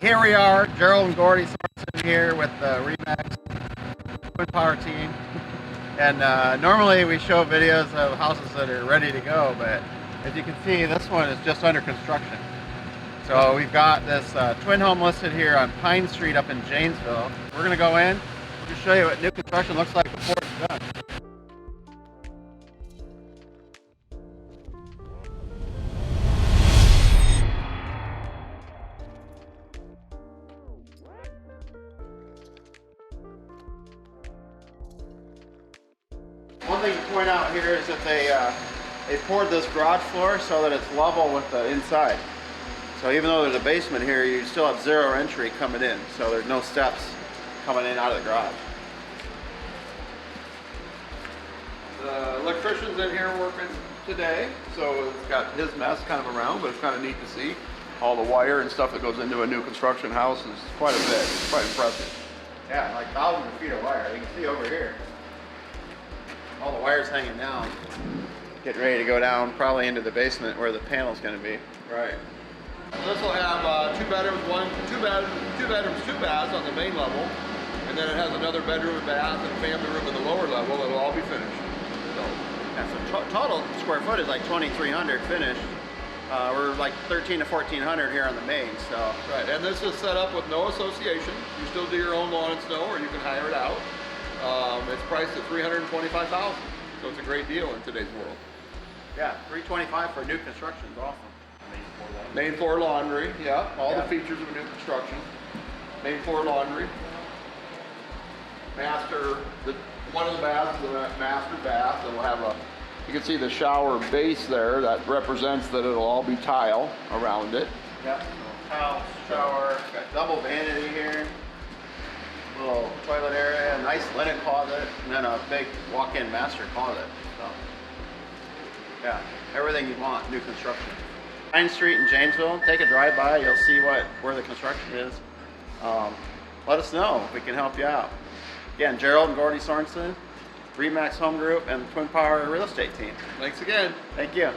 Here we are, Gerald and Gordy Sorensen here with the Remax Twin Power team. And normally we show videos of houses that are ready to go, but as you can see, this one is just under construction. So we've got this twin home listed here on Pine Street up in Janesville. We're going to go in, just show you what new construction looks like before it's done. One thing to point out here is that they poured this garage floor so that it's level with the inside. So even though there's a basement here, you still have zero entry coming in. So there's no steps coming in out of the garage. The electrician's in here working today, so it's got his mess kind of around, but it's kind of neat to see. All the wire and stuff that goes into a new construction house is quite a bit. It's quite impressive. Yeah, like thousands of feet of wire. You can see over here. All the wires hanging down, getting ready to go down probably into the basement where the panel's going to be. Right. This will have two bedrooms, two baths on the main level, and then it has another bedroom and bath and family room in the lower level. It'll all be finished. So, yeah, so total square foot is like 2,300 finished. We're like 1,300 to 1,400 here on the main. So right, and this is set up with no association. You still do your own lawn and snow, or you can hire it out. It's priced at $325,000, so it's a great deal in today's world. Yeah, $325,000 for new construction is awesome. Main floor laundry, yeah, all the features of a new construction. Main floor laundry. One of the baths is a master bath. It'll have you can see the shower base there. That represents that it'll all be tile around it. Yeah, tile, shower, got double vanity here. Little toilet area, a nice linen closet, and then a big walk-in master closet. So, yeah, everything you want, new construction. Pine Street in Janesville, take a drive by, you'll see where the construction is. Let us know if we can help you out. Again, Gerald and Gordy Sorensen, Remax Home Group, and the Twin Power Real Estate team. Thanks again. Thank you.